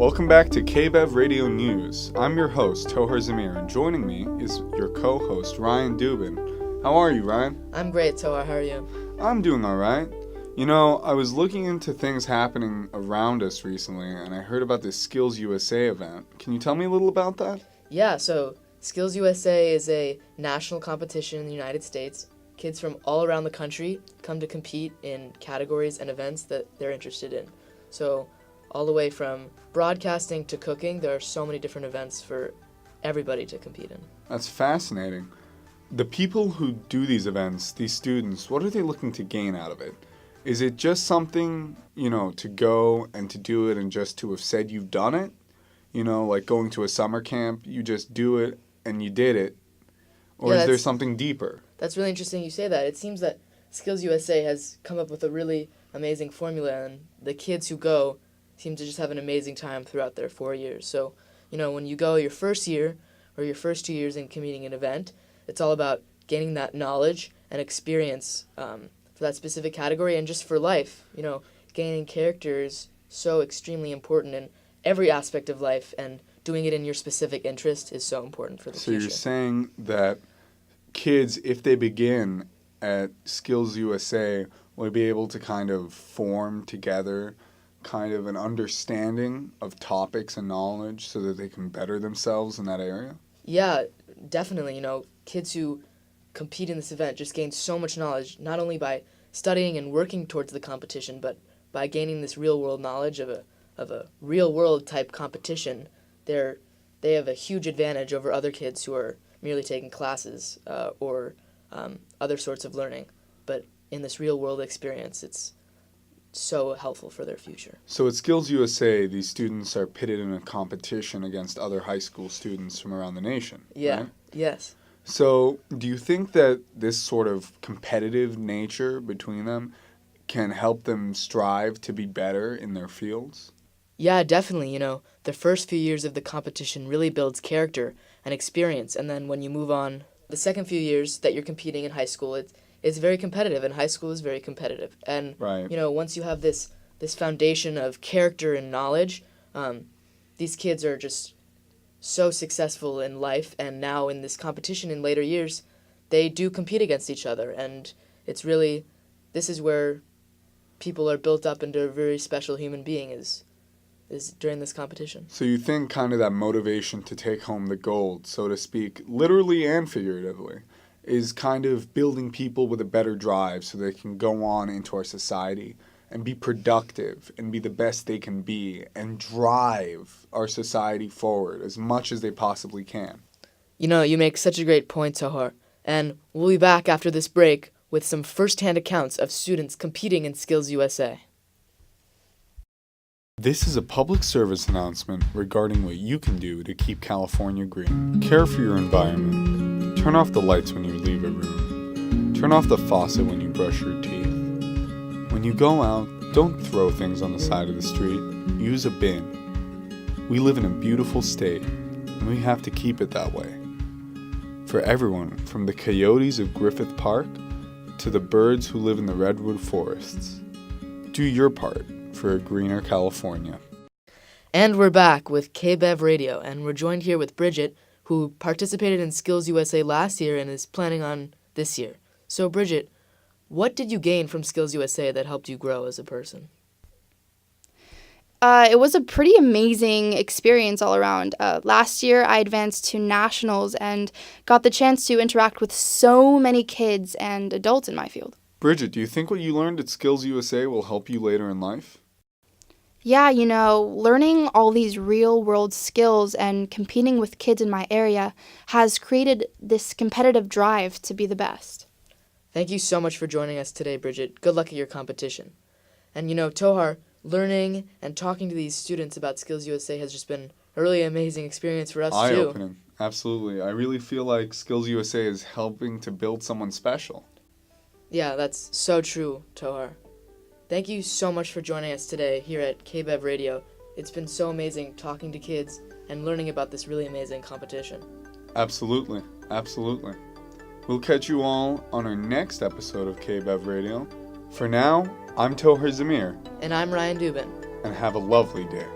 Welcome back to KBEV Radio News. I'm your host, Tohar Zamir, and joining me is your co-host, Ryan Dubin. How are you, Ryan? I'm great, Tohar. How are you? I'm doing all right. You know, I was looking into things happening around us recently, and I heard about this Skills USA event. Can you tell me a little about that? Yeah, so Skills USA is a national competition in the United States. Kids from all around the country come to compete in categories and events that they're interested in. So all the way from broadcasting to cooking, there are so many different events for everybody to compete in. That's fascinating. The people who do these events, these students, what are they looking to gain out of it? Is it just something, to go and to do it and just to have said you've done it? Like going to a summer camp, you just do it and you did it? Or is there something deeper? That's really interesting you say that. It seems that Skills USA has come up with a really amazing formula, and the kids who go seem to just have an amazing time throughout their 4 years. So, when you go your first year or your first 2 years in competing an event, it's all about gaining that knowledge and experience for that specific category and just for life. Gaining character is so extremely important in every aspect of life, and doing it in your specific interest is so important for the future. So you're saying that kids, if they begin at Skills USA, will be able to kind of form together kind of an understanding of topics and knowledge so that they can better themselves in that area? Yeah, definitely. Kids who compete in this event just gain so much knowledge, not only by studying and working towards the competition, but by gaining this real-world knowledge of a real-world type competition. They have a huge advantage over other kids who are merely taking classes or other sorts of learning. But in this real-world experience, it's so helpful for their future. So at Skills USA, these students are pitted in a competition against other high school students from around the nation, Yeah, right? Yes. So do you think that this sort of competitive nature between them can help them strive to be better in their fields? Yeah, definitely. The first few years of the competition really builds character and experience, and then when you move on, the second few years that you're competing in high school, it's very competitive, and high school is very competitive. And, right. Once you have this foundation of character and knowledge, these kids are just so successful in life, and now in this competition in later years, they do compete against each other, and this is where people are built up into a very special human being is during this competition. So you think kind of that motivation to take home the gold, so to speak, literally and figuratively, is kind of building people with a better drive so they can go on into our society and be productive and be the best they can be and drive our society forward as much as they possibly can. You make such a great point, Tohar. And we'll be back after this break with some first-hand accounts of students competing in Skills USA. This is a public service announcement regarding what you can do to keep California green. Care for your environment. Turn off the lights when you leave a room. Turn off the faucet when you brush your teeth. When you go out, don't throw things on the side of the street. Use a bin. We live in a beautiful state, and we have to keep it that way. For everyone, from the coyotes of Griffith Park to the birds who live in the redwood forests, do your part for a greener California. And we're back with KBEV Radio, and we're joined here with Bridget, who participated in Skills USA last year and is planning on this year. So Bridget, what did you gain from Skills USA that helped you grow as a person? It was a pretty amazing experience all around. Last year, I advanced to nationals and got the chance to interact with so many kids and adults in my field. Bridget, do you think what you learned at Skills USA will help you later in life? Yeah, learning all these real-world skills and competing with kids in my area has created this competitive drive to be the best. Thank you so much for joining us today, Bridget. Good luck at your competition. And Tohar, learning and talking to these students about Skills USA has just been a really amazing experience for us, too. Eye-opening. Absolutely. I really feel like Skills USA is helping to build someone special. Yeah, that's so true, Tohar. Thank you so much for joining us today here at KBEV Radio. It's been so amazing talking to kids and learning about this really amazing competition. Absolutely. Absolutely. We'll catch you all on our next episode of KBEV Radio. For now, I'm Tohar Zamir. And I'm Ryan Dubin. And have a lovely day.